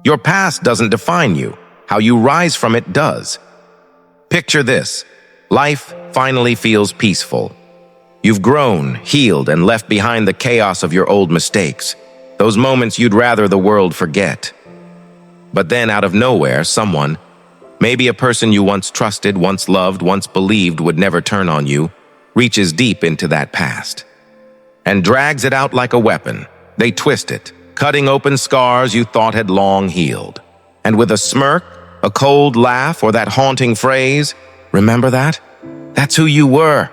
Your past doesn't define you. How you rise from it does. Picture this. Life finally feels peaceful. You've grown, healed, and left behind the chaos of your old mistakes. Those moments you'd rather the world forget. But then, out of nowhere, someone, maybe a person you once trusted, once loved, once believed would never turn on you, reaches deep into that past and drags it out like a weapon. They twist it, cutting open scars you thought had long healed. And with a smirk, a cold laugh, or that haunting phrase, "Remember that? That's who you were."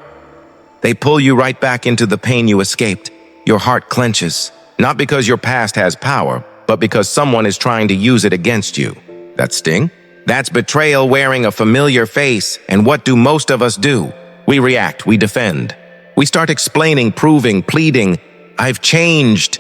They pull you right back into the pain you escaped. Your heart clenches, not because your past has power, but because someone is trying to use it against you. That sting? That's betrayal wearing a familiar face, and what do most of us do? We react, we defend. We start explaining, proving, pleading, "I've changed.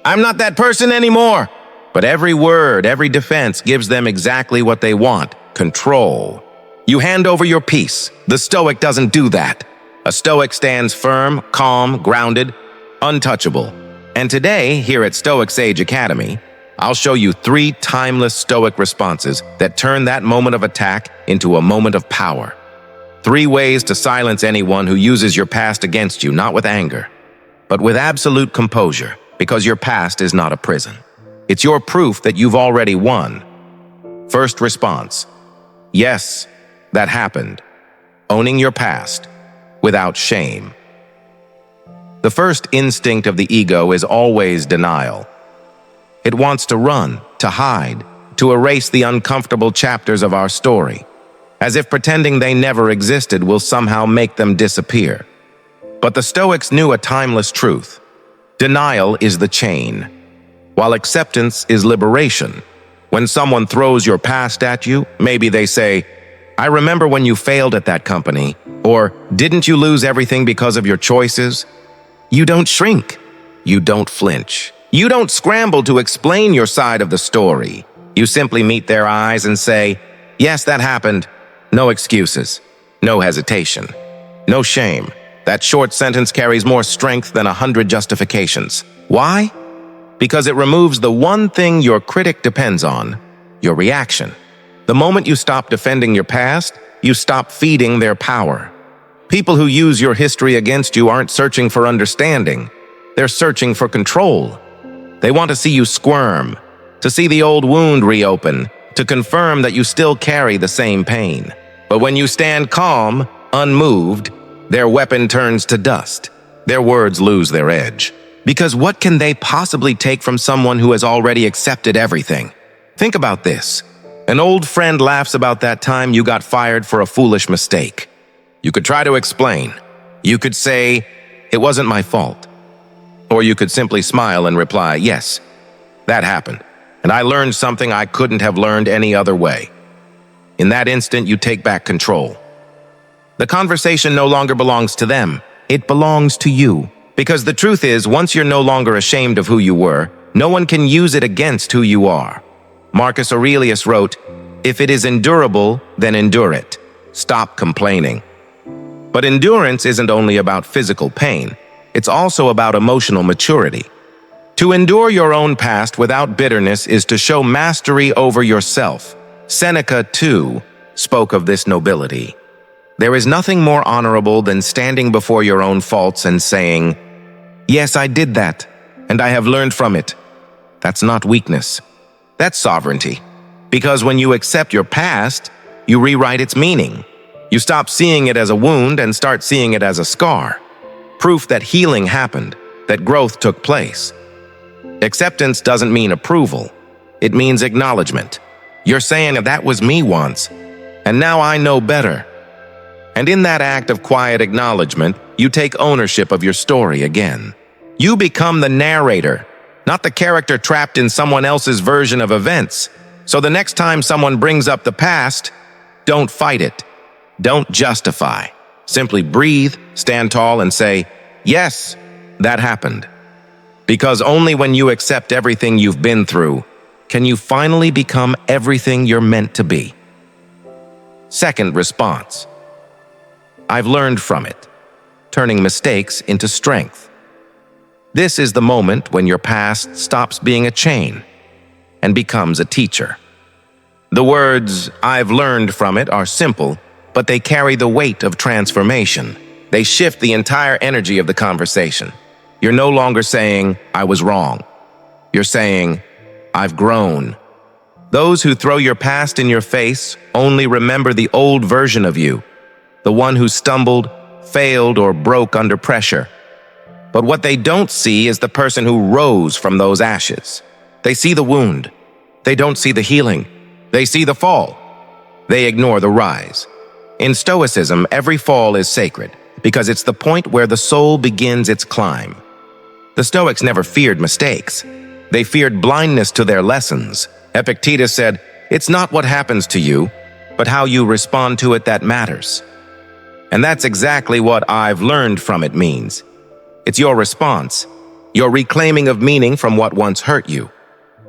I'm not that person anymore." But every word, every defense gives them exactly what they want: control. You hand over your peace. The Stoic doesn't do that. A Stoic stands firm, calm, grounded, untouchable. And today, here at Stoic Sage Academy, I'll show you 3 timeless Stoic responses that turn that moment of attack into a moment of power. 3 ways to silence anyone who uses your past against you, not with anger, but with absolute composure, because your past is not a prison. It's your proof that you've already won. First response: yes, that happened. Owning your past without shame. The first instinct of the ego is always denial. It wants to run, to hide, to erase the uncomfortable chapters of our story, as if pretending they never existed will somehow make them disappear. But the Stoics knew a timeless truth. Denial is the chain, while acceptance is liberation. When someone throws your past at you, maybe they say, "I remember when you failed at that company," or "Didn't you lose everything because of your choices?" You don't shrink. You don't flinch. You don't scramble to explain your side of the story. You simply meet their eyes and say, "Yes, that happened." No excuses. No hesitation. No shame. That short sentence carries more strength than 100 justifications. Why? Because it removes the one thing your critic depends on: your reaction. The moment you stop defending your past, you stop feeding their power. People who use your history against you aren't searching for understanding. They're searching for control. They want to see you squirm, to see the old wound reopen, to confirm that you still carry the same pain. But when you stand calm, unmoved, their weapon turns to dust. Their words lose their edge. Because what can they possibly take from someone who has already accepted everything? Think about this. An old friend laughs about that time you got fired for a foolish mistake. You could try to explain. You could say, "It wasn't my fault." Or you could simply smile and reply, "Yes, that happened, and I learned something I couldn't have learned any other way." In that instant, you take back control. The conversation no longer belongs to them. It belongs to you. Because the truth is, once you're no longer ashamed of who you were, no one can use it against who you are. Marcus Aurelius wrote, "If it is endurable, then endure it. Stop complaining." But endurance isn't only about physical pain. It's also about emotional maturity. To endure your own past without bitterness is to show mastery over yourself. Seneca, too, spoke of this nobility. There is nothing more honorable than standing before your own faults and saying, "Yes, I did that, and I have learned from it." That's not weakness. That's sovereignty. Because when you accept your past, you rewrite its meaning. You stop seeing it as a wound and start seeing it as a scar. Proof that healing happened, that growth took place. Acceptance doesn't mean approval. It means acknowledgement. You're saying, "That was me once, and now I know better." And in that act of quiet acknowledgement, you take ownership of your story again. You become the narrator, not the character trapped in someone else's version of events. So the next time someone brings up the past, don't fight it. Don't justify. Simply breathe, stand tall, and say, "Yes, that happened." Because only when you accept everything you've been through can you finally become everything you're meant to be. Second response: I've learned from it, turning mistakes into strength. This is the moment when your past stops being a chain and becomes a teacher. The words, "I've learned from it," are simple, but they carry the weight of transformation. They shift the entire energy of the conversation. You're no longer saying, "I was wrong." You're saying, "I've grown." Those who throw your past in your face only remember the old version of you, the one who stumbled, failed, or broke under pressure. But what they don't see is the person who rose from those ashes. They see the wound. They don't see the healing. They see the fall. They ignore the rise. In Stoicism, every fall is sacred because it's the point where the soul begins its climb. The Stoics never feared mistakes. They feared blindness to their lessons. Epictetus said, "It's not what happens to you, but how you respond to it that matters." And that's exactly what "I've learned from it" means. It's your response, your reclaiming of meaning from what once hurt you.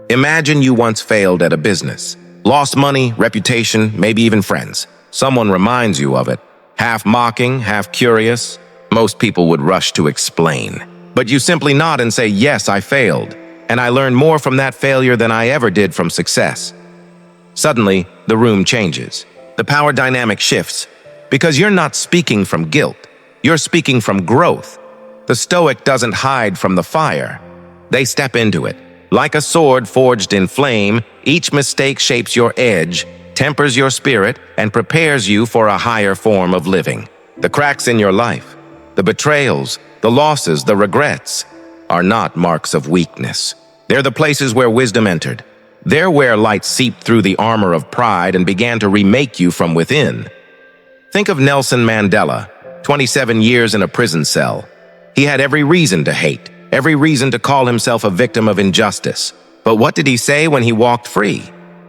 Imagine you once failed at a business, lost money, reputation, maybe even friends. Someone reminds you of it, half mocking, half curious. Most people would rush to explain. But you simply nod and say, "Yes, I failed, and I learned more from that failure than I ever did from success." Suddenly, the room changes. The power dynamic shifts, because you're not speaking from guilt. You're speaking from growth. The Stoic doesn't hide from the fire. They step into it. Like a sword forged in flame, each mistake shapes your edge, tempers your spirit, and prepares you for a higher form of living. The cracks in your life, the betrayals, the losses, the regrets, are not marks of weakness. They're the places where wisdom entered. They're where light seeped through the armor of pride and began to remake you from within. Think of Nelson Mandela, 27 years in a prison cell. He had every reason to hate, every reason to call himself a victim of injustice. But what did he say when he walked free?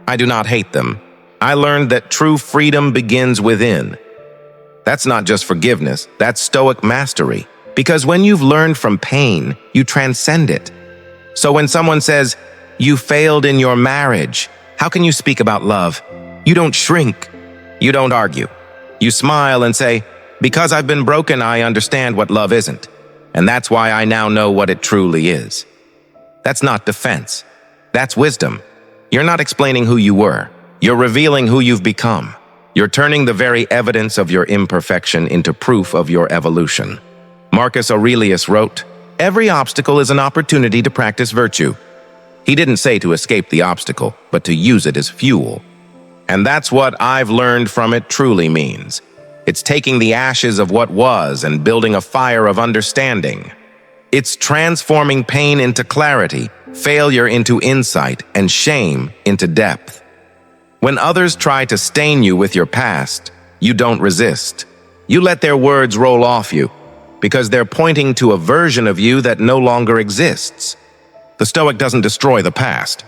"I do not hate them. I learned that true freedom begins within." That's not just forgiveness, that's Stoic mastery. Because when you've learned from pain, you transcend it. So when someone says, "You failed in your marriage," how can you speak about love? You don't shrink. You don't argue. You smile and say, "Because I've been broken, I understand what love isn't. And that's why I now know what it truly is." That's not defense. That's wisdom. You're not explaining who you were. You're revealing who you've become. You're turning the very evidence of your imperfection into proof of your evolution. Marcus Aurelius wrote, "Every obstacle is an opportunity to practice virtue." He didn't say to escape the obstacle, but to use it as fuel. And that's what "I've learned from it" truly means. It's taking the ashes of what was and building a fire of understanding. It's transforming pain into clarity, failure into insight, and shame into depth. When others try to stain you with your past, you don't resist. You let their words roll off you, because they're pointing to a version of you that no longer exists. The Stoic doesn't destroy the past.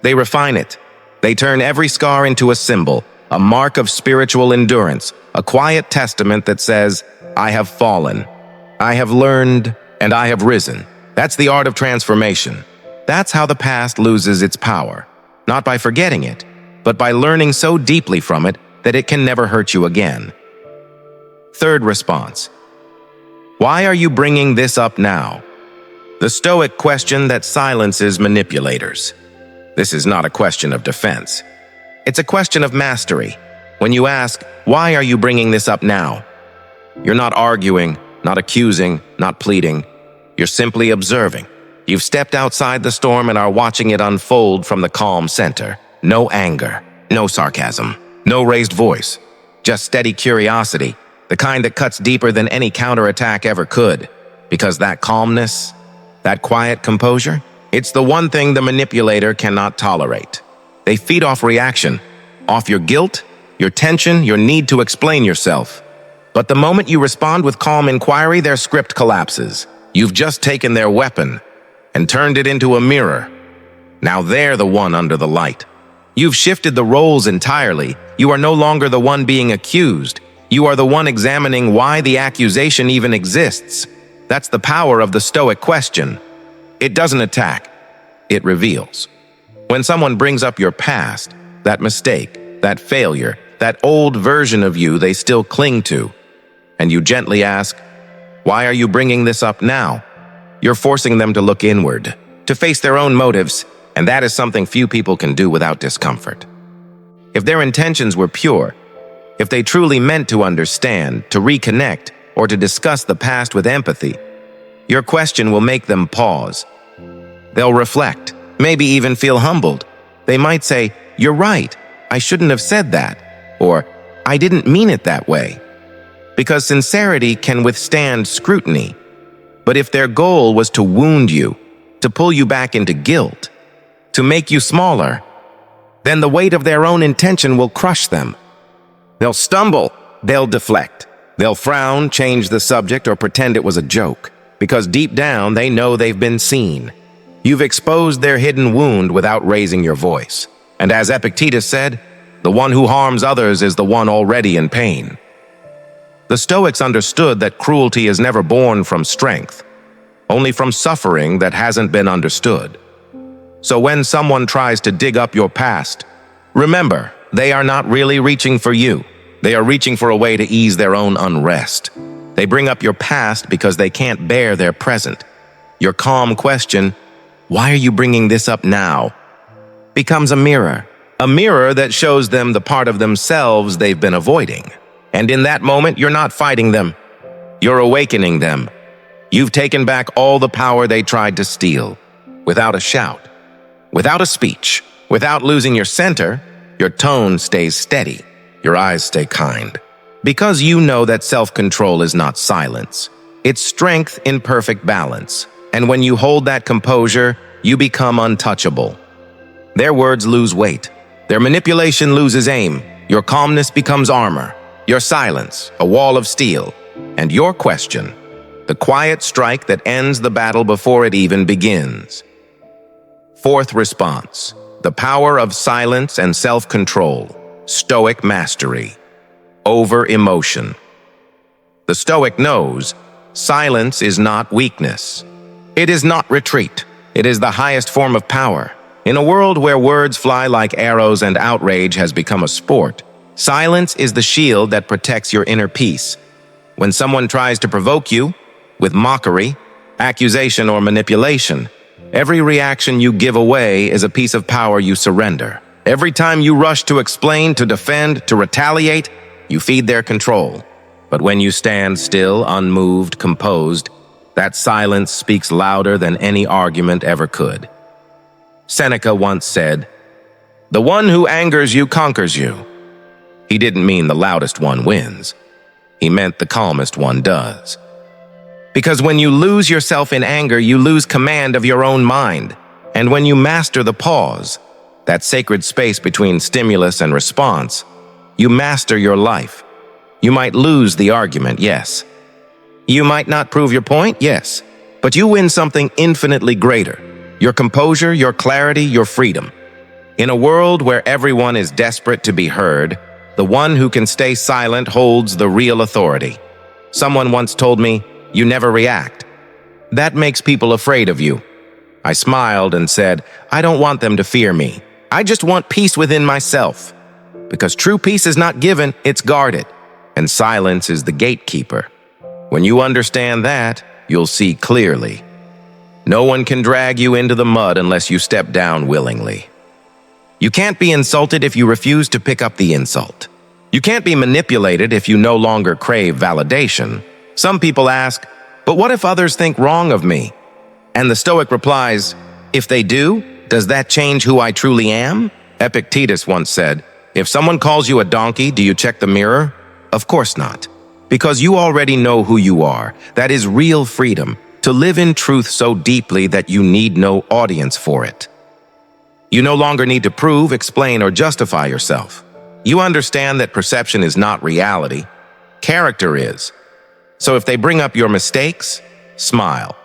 They refine it. They turn every scar into a symbol, a mark of spiritual endurance, a quiet testament that says, "I have fallen, I have learned, and I have risen." That's the art of transformation. That's how the past loses its power. Not by forgetting it, but by learning so deeply from it that it can never hurt you again. Third response. Why are you bringing this up now? The Stoic question that silences manipulators. This is not a question of defense. It's a question of mastery. When you ask, "Why are you bringing this up now?" You're not arguing, not accusing, not pleading. You're simply observing. You've stepped outside the storm and are watching it unfold from the calm center. No anger, no sarcasm, no raised voice. Just steady curiosity, the kind that cuts deeper than any counterattack ever could. Because that calmness, that quiet composure, it's the one thing the manipulator cannot tolerate. They feed off reaction, off your guilt, your tension, your need to explain yourself. But the moment you respond with calm inquiry, their script collapses. You've just taken their weapon and turned it into a mirror. Now they're the one under the light. You've shifted the roles entirely. You are no longer the one being accused. You are the one examining why the accusation even exists. That's the power of the Stoic question. It doesn't attack. It reveals. When someone brings up your past, that mistake, that failure, that old version of you they still cling to, and you gently ask, "Why are you bringing this up now?" You're forcing them to look inward, to face their own motives, and that is something few people can do without discomfort. If their intentions were pure, if they truly meant to understand, to reconnect, or to discuss the past with empathy, your question will make them pause. They'll reflect, maybe even feel humbled. They might say, "You're right, I shouldn't have said that," or "I didn't mean it that way." Because sincerity can withstand scrutiny. But if their goal was to wound you, to pull you back into guilt, to make you smaller, then the weight of their own intention will crush them. They'll stumble, they'll deflect, they'll frown, change the subject, or pretend it was a joke, because deep down they know they've been seen. You've exposed their hidden wound without raising your voice. And as Epictetus said, the one who harms others is the one already in pain. The Stoics understood that cruelty is never born from strength, only from suffering that hasn't been understood. So when someone tries to dig up your past, remember, they are not really reaching for you. They are reaching for a way to ease their own unrest. They bring up your past because they can't bear their present. Your calm question, "Why are you bringing this up now?" becomes a mirror that shows them the part of themselves they've been avoiding. And in that moment, you're not fighting them. You're awakening them. You've taken back all the power they tried to steal. Without a shout, without a speech, without losing your center, your tone stays steady. Your eyes stay kind. Because you know that self-control is not silence. It's strength in perfect balance. And when you hold that composure, you become untouchable. Their words lose weight. Their manipulation loses aim. Your calmness becomes armor. Your silence, a wall of steel. And your question, the quiet strike that ends the battle before it even begins. Fourth response, the power of silence and self-control. Stoic mastery. Over emotion. The Stoic knows silence is not weakness. It is not retreat. It is the highest form of power. In a world where words fly like arrows and outrage has become a sport, silence is the shield that protects your inner peace. When someone tries to provoke you, with mockery, accusation, or manipulation, every reaction you give away is a piece of power you surrender. Every time you rush to explain, to defend, to retaliate, you feed their control. But when you stand still, unmoved, composed, that silence speaks louder than any argument ever could. Seneca once said, "The one who angers you conquers you." He didn't mean the loudest one wins. He meant the calmest one does. Because when you lose yourself in anger, you lose command of your own mind. And when you master the pause, that sacred space between stimulus and response, you master your life. You might lose the argument, yes. You might not prove your point, yes. But you win something infinitely greater. Your composure, your clarity, your freedom. In a world where everyone is desperate to be heard, the one who can stay silent holds the real authority. Someone once told me, "You never react. That makes people afraid of you." I smiled and said, "I don't want them to fear me. I just want peace within myself." Because true peace is not given, it's guarded. And silence is the gatekeeper. When you understand that, you'll see clearly. No one can drag you into the mud unless you step down willingly. You can't be insulted if you refuse to pick up the insult. You can't be manipulated if you no longer crave validation. Some people ask, "But what if others think wrong of me?" And the Stoic replies, "If they do, does that change who I truly am?" Epictetus once said, "If someone calls you a donkey, do you check the mirror?" Of course not. Because you already know who you are. That is real freedom, to live in truth so deeply that you need no audience for it. You no longer need to prove, explain, or justify yourself. You understand that perception is not reality. Character is. So if they bring up your mistakes, smile.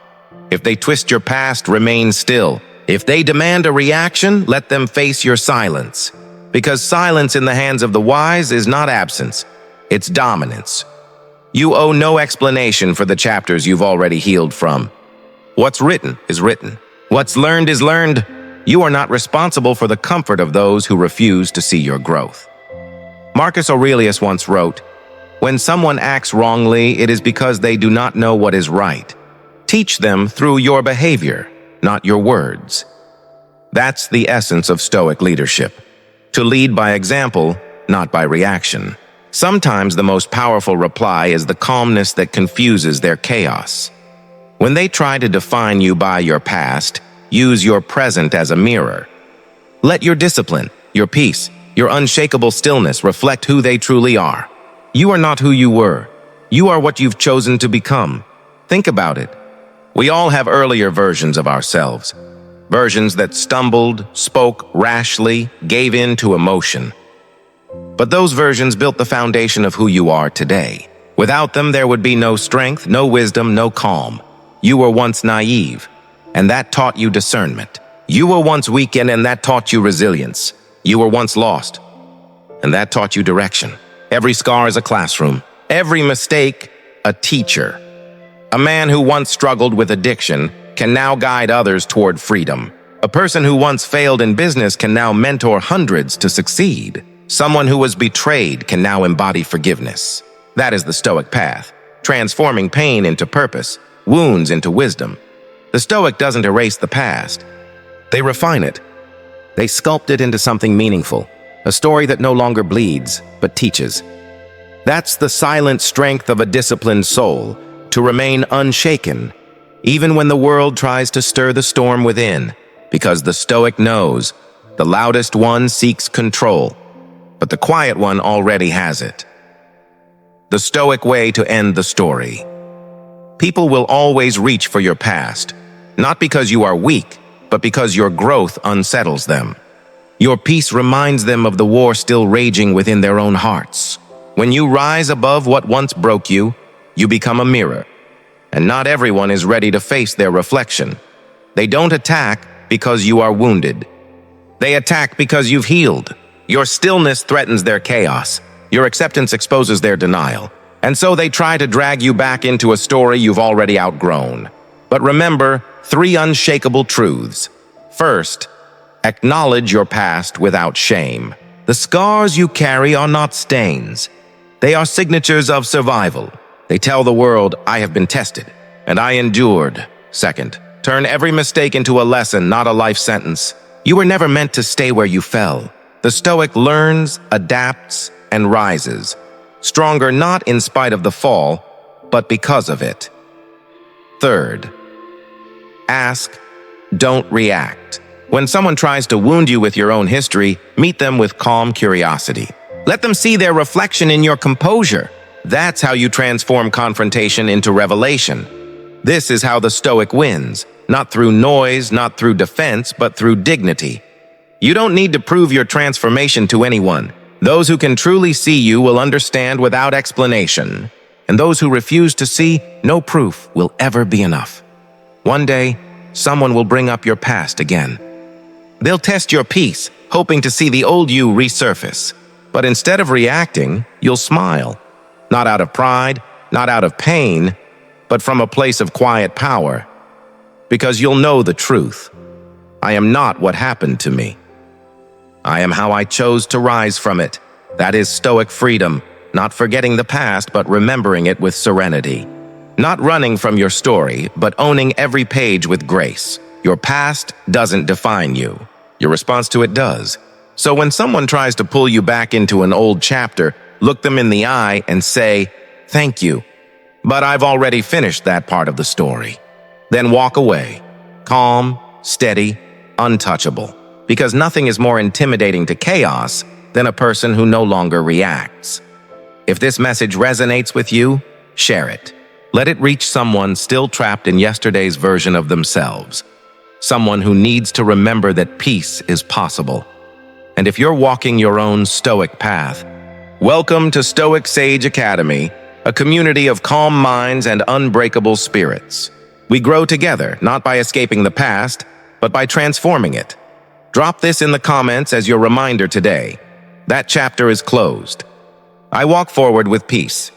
If they twist your past, remain still. If they demand a reaction, let them face your silence. Because silence in the hands of the wise is not absence, it's dominance. You owe no explanation for the chapters you've already healed from. What's written is written. What's learned is learned. You are not responsible for the comfort of those who refuse to see your growth. Marcus Aurelius once wrote, "When someone acts wrongly, it is because they do not know what is right. Teach them through your behavior, not your words." That's the essence of Stoic leadership. To lead by example, not by reaction. Sometimes the most powerful reply is the calmness that confuses their chaos. When they try to define you by your past, use your present as a mirror. Let your discipline, your peace, your unshakable stillness reflect who they truly are. You are not who you were. You are what you've chosen to become. Think about it. We all have earlier versions of ourselves. Versions that stumbled, spoke rashly, gave in to emotion. But those versions built the foundation of who you are today. Without them, there would be no strength, no wisdom, no calm. You were once naive, and that taught you discernment. You were once weakened, and that taught you resilience. You were once lost, and that taught you direction. Every scar is a classroom. Every mistake, a teacher. A man who once struggled with addiction can now guide others toward freedom. A person who once failed in business can now mentor hundreds to succeed. Someone who was betrayed can now embody forgiveness. That is the Stoic path, transforming pain into purpose, wounds into wisdom. The Stoic doesn't erase the past. They refine it. They sculpt it into something meaningful, a story that no longer bleeds, but teaches. That's the silent strength of a disciplined soul, to remain unshaken, even when the world tries to stir the storm within, because the Stoic knows the loudest one seeks control, but the quiet one already has it. The Stoic way to end the story. People will always reach for your past, not because you are weak, but because your growth unsettles them. Your peace reminds them of the war still raging within their own hearts. When you rise above what once broke you, you become a mirror. And not everyone is ready to face their reflection. They don't attack because you are wounded. They attack because you've healed. Your stillness threatens their chaos. Your acceptance exposes their denial. And so they try to drag you back into a story you've already outgrown. But remember 3 unshakable truths. First, acknowledge your past without shame. The scars you carry are not stains. They are signatures of survival. They tell the world, I have been tested, and I endured. Second, turn every mistake into a lesson, not a life sentence. You were never meant to stay where you fell. The Stoic learns, adapts, and rises. Stronger not in spite of the fall, but because of it. Third, ask, don't react. When someone tries to wound you with your own history, meet them with calm curiosity. Let them see their reflection in your composure. That's how you transform confrontation into revelation. This is how the Stoic wins, not through noise, not through defense, but through dignity. You don't need to prove your transformation to anyone. Those who can truly see you will understand without explanation, and those who refuse to see, no proof will ever be enough. One day, someone will bring up your past again. They'll test your peace, hoping to see the old you resurface. But instead of reacting, you'll smile. Not out of pride, not out of pain, but from a place of quiet power. Because you'll know the truth. I am not what happened to me. I am how I chose to rise from it. That is Stoic freedom, not forgetting the past, but remembering it with serenity. Not running from your story, but owning every page with grace. Your past doesn't define you. Your response to it does. So when someone tries to pull you back into an old chapter, look them in the eye and say, thank you, but I've already finished that part of the story. Then walk away, calm, steady, untouchable, because nothing is more intimidating to chaos than a person who no longer reacts. If this message resonates with you, share it. Let it reach someone still trapped in yesterday's version of themselves. Someone who needs to remember that peace is possible. And if you're walking your own Stoic path, welcome to Stoic Sage Academy, a community of calm minds and unbreakable spirits. We grow together, not by escaping the past, but by transforming it. Drop this in the comments as your reminder today. That chapter is closed. I walk forward with peace.